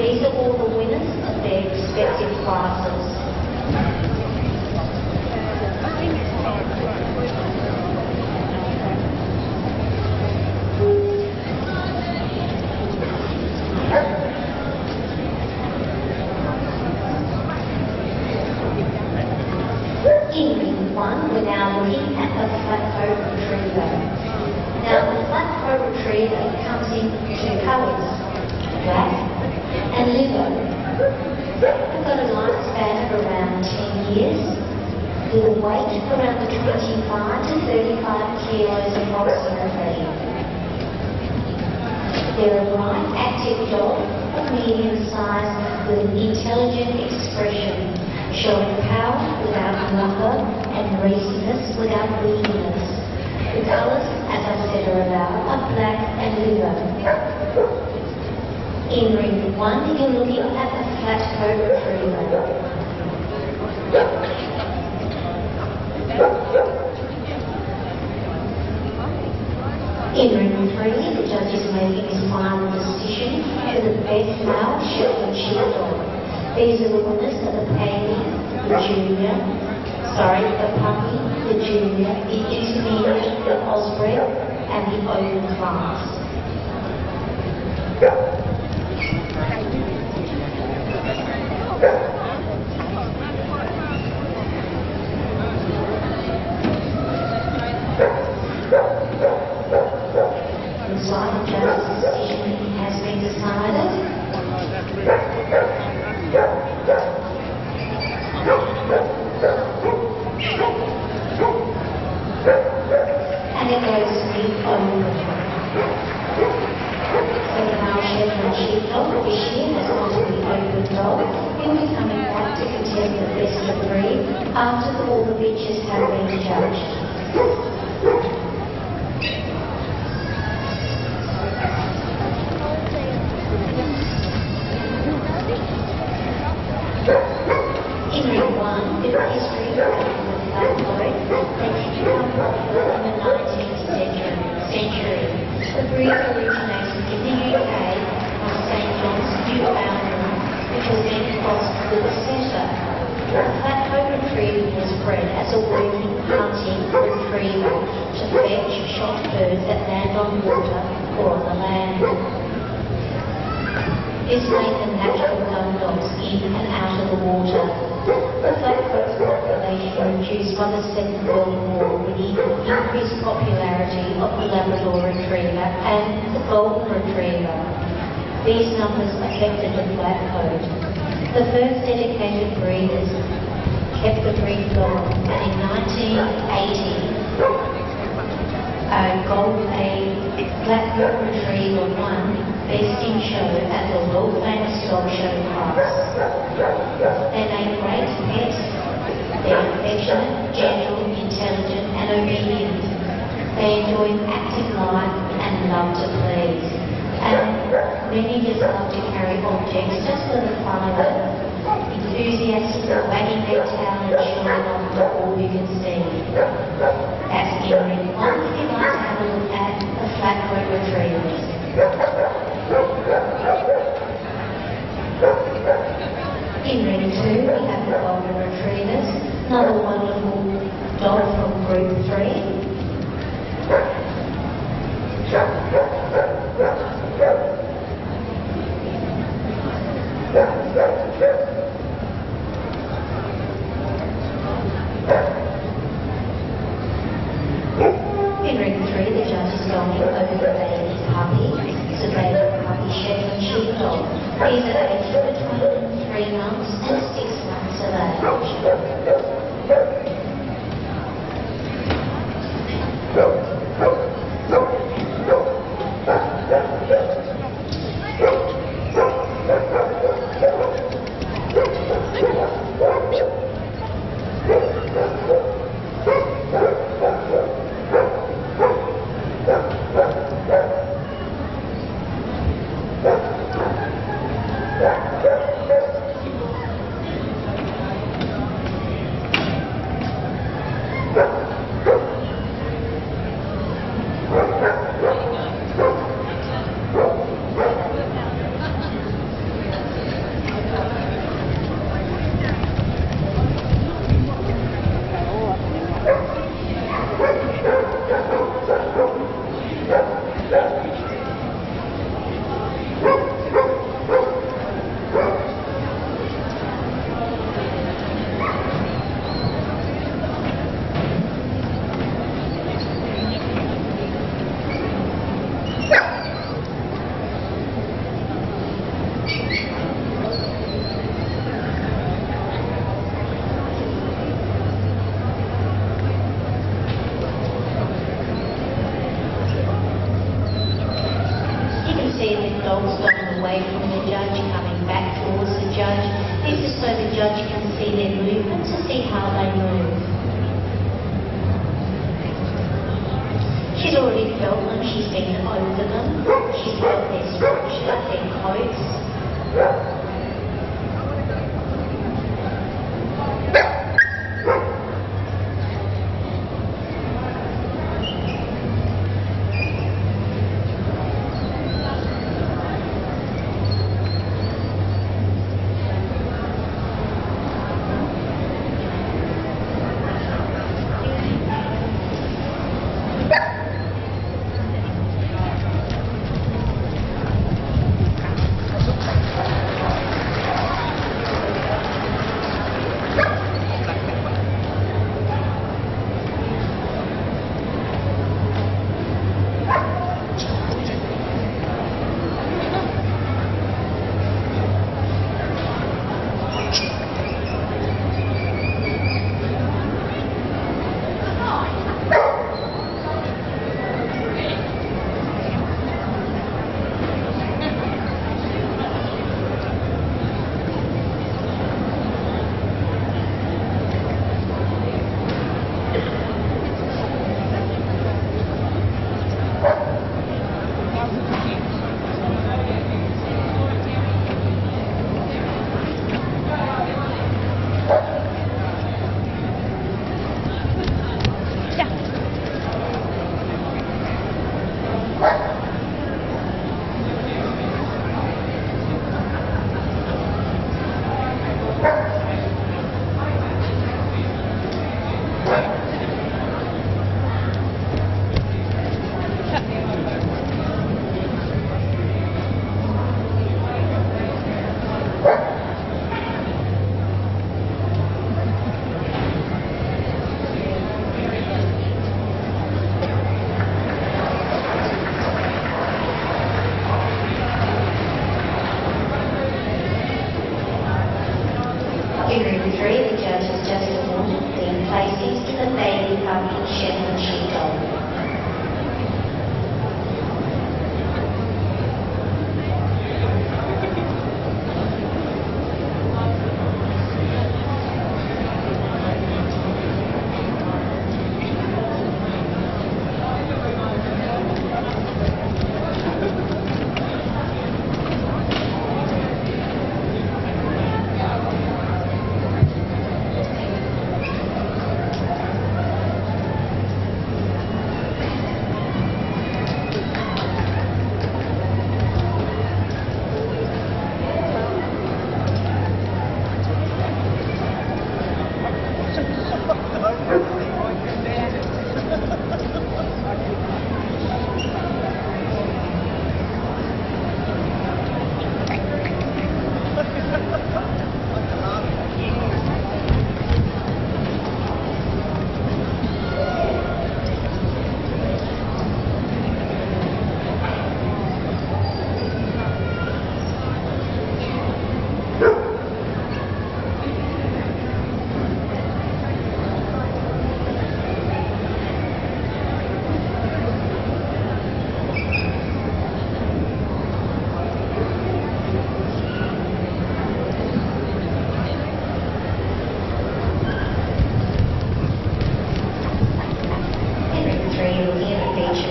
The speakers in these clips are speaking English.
These are all the winners of their respective classes. In ring one, we're now looking at the flat-coat retriever. Now, the flat-coat retriever comes in two colours, black and liver. They've got a lifespan of around 10 years, with a weight of around 25 to 35 kilos approximately. They're a bright, active dog of medium size with an intelligent expression, showing power without wonder and raciness without weakness. The colours, as I said earlier, are black and liver. In ring one, you're looking at the flat-coat retriever. In ring three, the judge is making his final decision for the best male Shetland sheepdog. These are the winners of the puppy, the junior, the intermediate, the Osprey, and the open class. Looks like the judge's decision has been decided. And it goes to the open. So the male Shetland sheepdog this year has gone to the open dog. He'll be coming back to contest the best of breed after all the bitches have been judged. In ring one, the history of the flat-coat, they become popular in the 19th century. The breed originated in the UK on St John's, Newfoundland, which was then crossed with a setter. The flat-coat retriever was bred as a working hunting retriever to fetch shot birds that land on water or on the land. This made them natural gun dogs in and out of the water. The flat-coat population reduced by the Second World War with the increased popularity of the Labrador Retriever and the Golden Retriever. These numbers affected the flat-coat. The first dedicated breeders kept the breed going, and in 1980, a flat-coat retriever won Best in Show at the world famous dog show class. They make great pets. They're affectionate, gentle, intelligent and obedient. They enjoy active life and love to please. And many just love to carry objects just for the fun of it. Enthusiastic, wagging their tail and showing off to all you can see. That's in ring one if you'd like to have a look at the flat-coat retrievers. In ring two, we have the Golden Retrievers, another wonderful dog from group 3. In ring 3, the judge is going over the baby puppy. It's a baby puppy Shetland sheepdog. These are aged between 3 months and 6 months of age.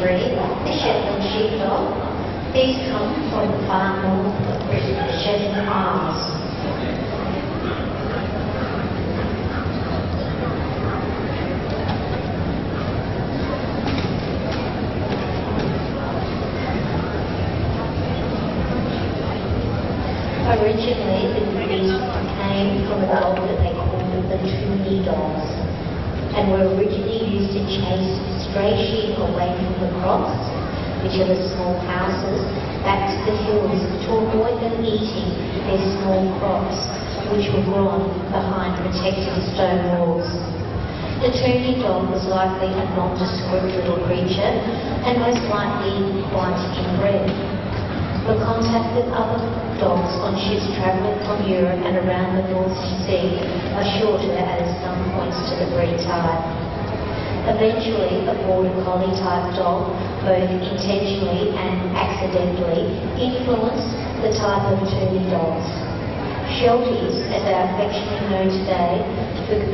breed, the Shetland Sheepdog. These come from the far north of Britain, the Shetland Isles. Originally, the breed came from a dog that they called the Toonie dogs, and were originally used to chase stray sheep away from the crops, which are the small houses, back to the hills to avoid them eating their small crops, which were grown behind protected stone walls. The Toonie dog was likely a nondescript little creature, and most likely white inbred. The contact with other dogs on ships travelling from Europe and around the North Sea are sure to have added some points to the breed type. Eventually, a border collie type dog, both intentionally and accidentally, influenced the type of Toonie dogs. Shelties, as they are affectionately known today,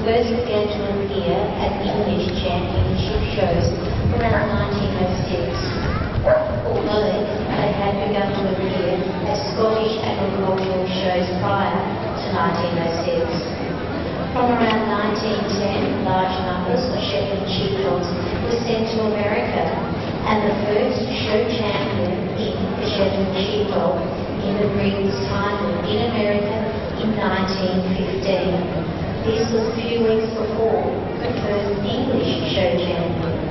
first began to appear at English championship shows around 1906. Although they had begun to appear at Scottish agricultural shows prior to 1906. From around 1910, large numbers of Shetland sheepdogs were sent to America, and the first show champion in the Shetland sheepdog in the breed was titled in America in 1915. This was a few weeks before the first English show champion.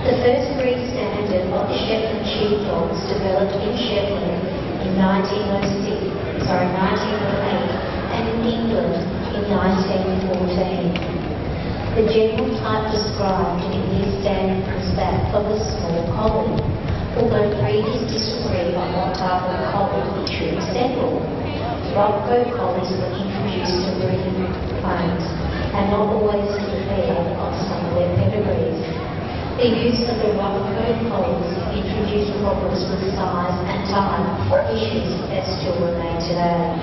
The first breed standard of the Shetland sheepdogs developed in Shetland in 1908 and in England in 1914. The general type described in this standard was that of a small collie, although breeders disagree on what type of collie should resemble. Rockcoat collies were introduced to breeding farms and not always to the fair of some of their pedigrees. The use of the Rockcoat collies introduced problems with size and time, issues that still remain today.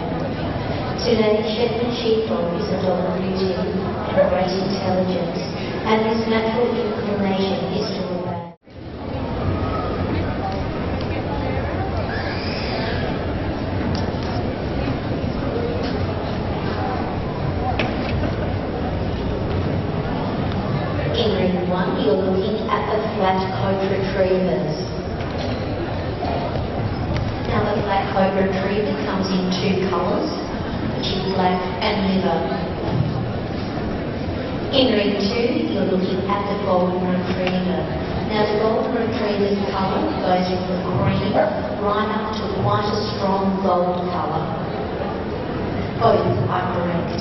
Today, Shetland sheepdog is a dog of beauty and great intelligence, and this natural inclination is to obey. In ring 1, you're looking at the flat coat retrievers. Now the flat coat retriever comes in two colours, which is black and liver. In ring 2, you're looking at the golden retriever. Now the golden retriever's colour goes from cream right up to quite a strong gold colour. Both are correct.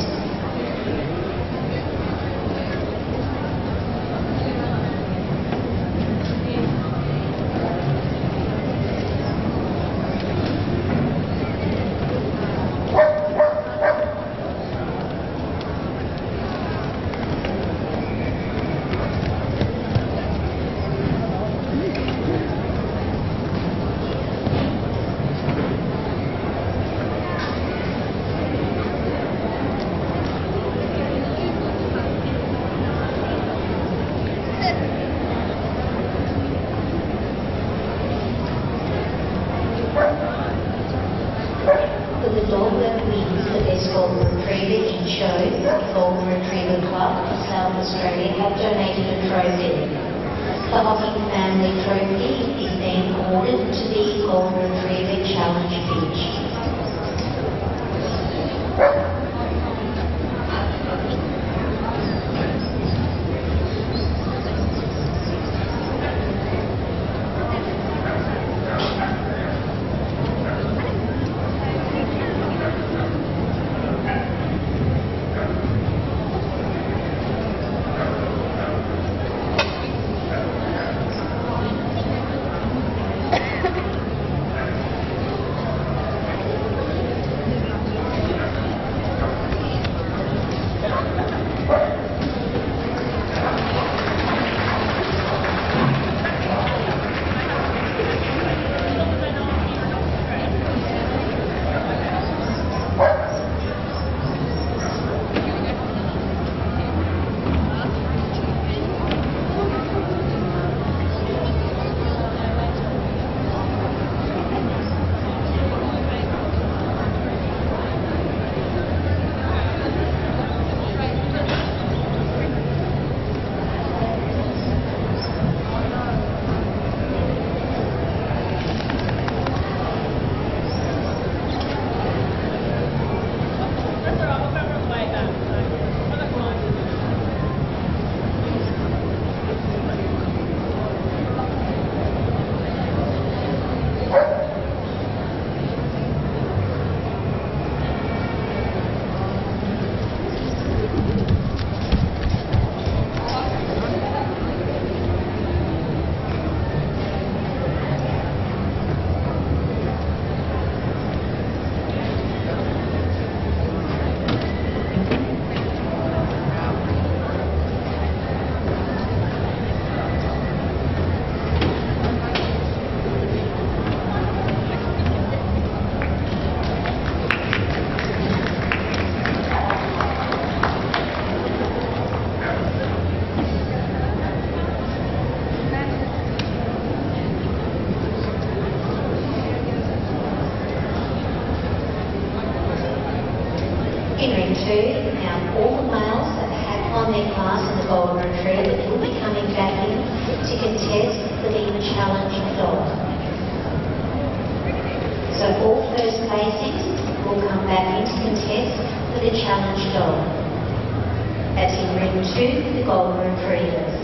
The dog that wins the best golden retriever in shows, the Golden Retriever Club of South Australia have donated a trophy. The Hocking Family Trophy is then awarded to the Golden Retriever Challenge Bitch. 2, now all the males that have won their class in the Golden Retriever will be coming back in to contest for the challenge dog. So all first placings will come back in to contest for the challenge dog. That's in ring 2, the Golden Retrievers.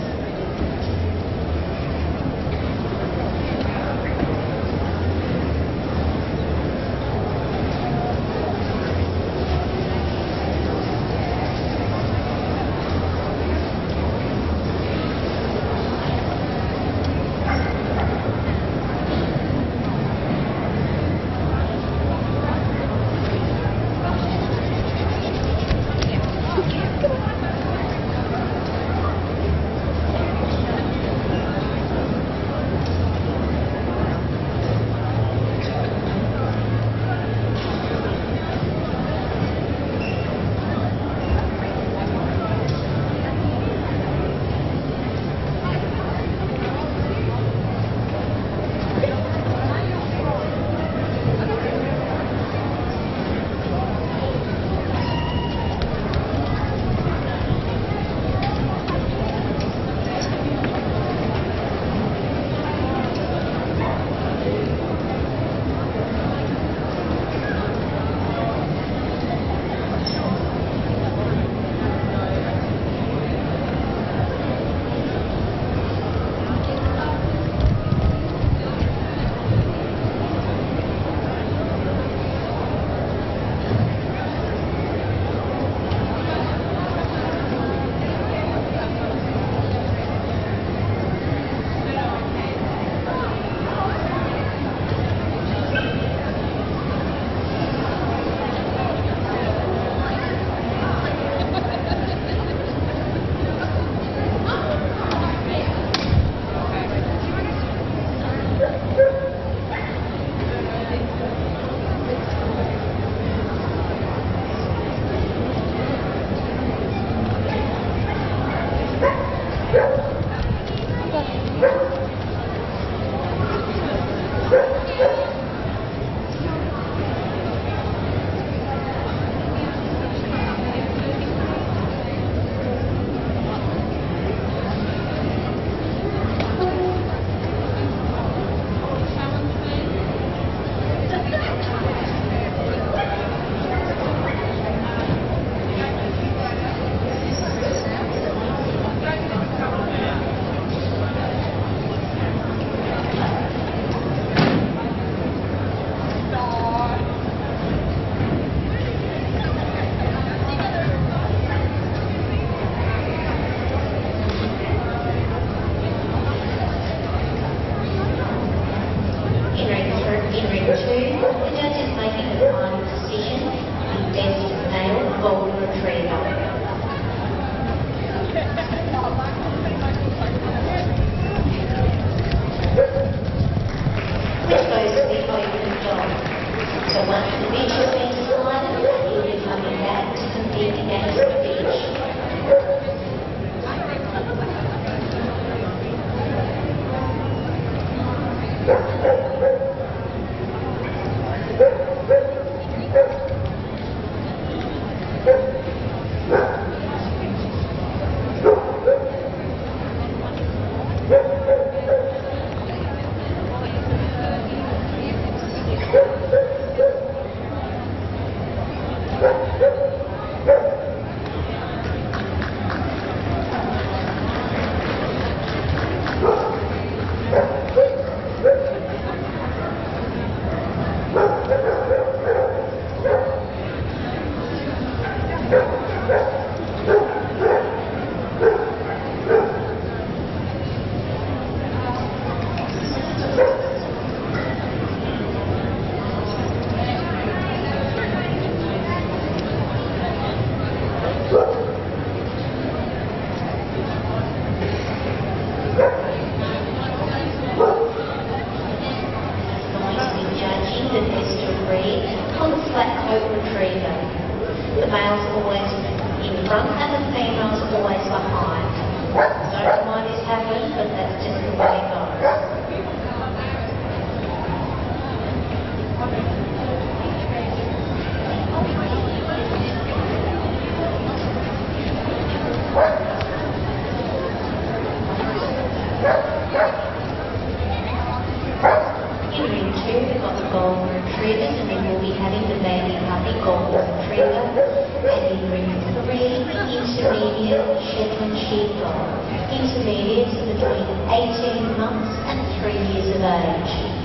medium Shetland sheepdog. Intermediates are between 18 months and 3 years of age.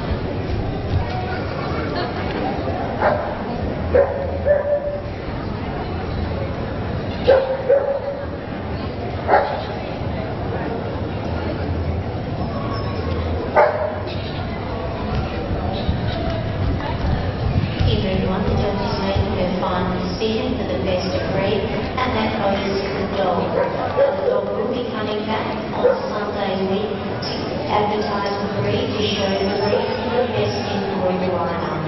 Everyone the judge is making her final decision for the best breed, and that goes to the dog. The dog will be coming back on Sunday week to advertise the breed, to show the breed for the best in Royal lineup.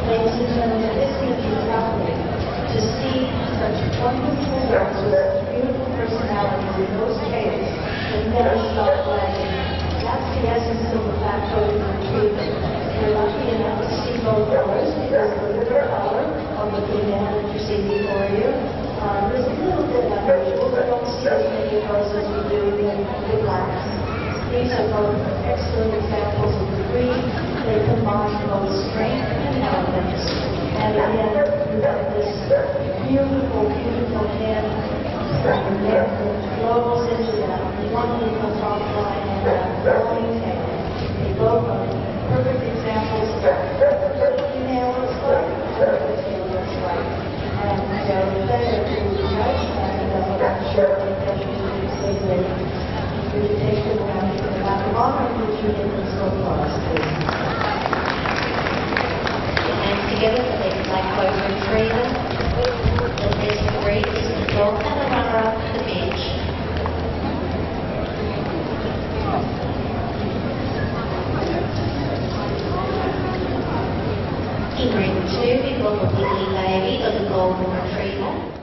Ladies and gentlemen, it's going to be lovely to see such wonderful dogs with such beautiful personalities in those tails that never stop wagging. That's the essence of the Black-Coated Retriever. You're lucky enough to see both colors because the liver color of the female that you see before you is a little bit unusual. We don't see as many of those as we do in the blacks. These are both excellent examples of the breed. They combine both strength and elegance. And again, you have this beautiful, beautiful head and neck that flows into that wonderful top line and that flowing tail. They both are perfect examples of what the female looks like and what the tail looks like. And they're a pleasure to judge, and I'm sure they definitely say that you take them around to the back of honor, which you did in so far. Together for the Black-Coated Retriever, the best breed is the dog and the runner-up for the bench. In ring 2, we've got the Wiggly Baby of the Golden Retriever.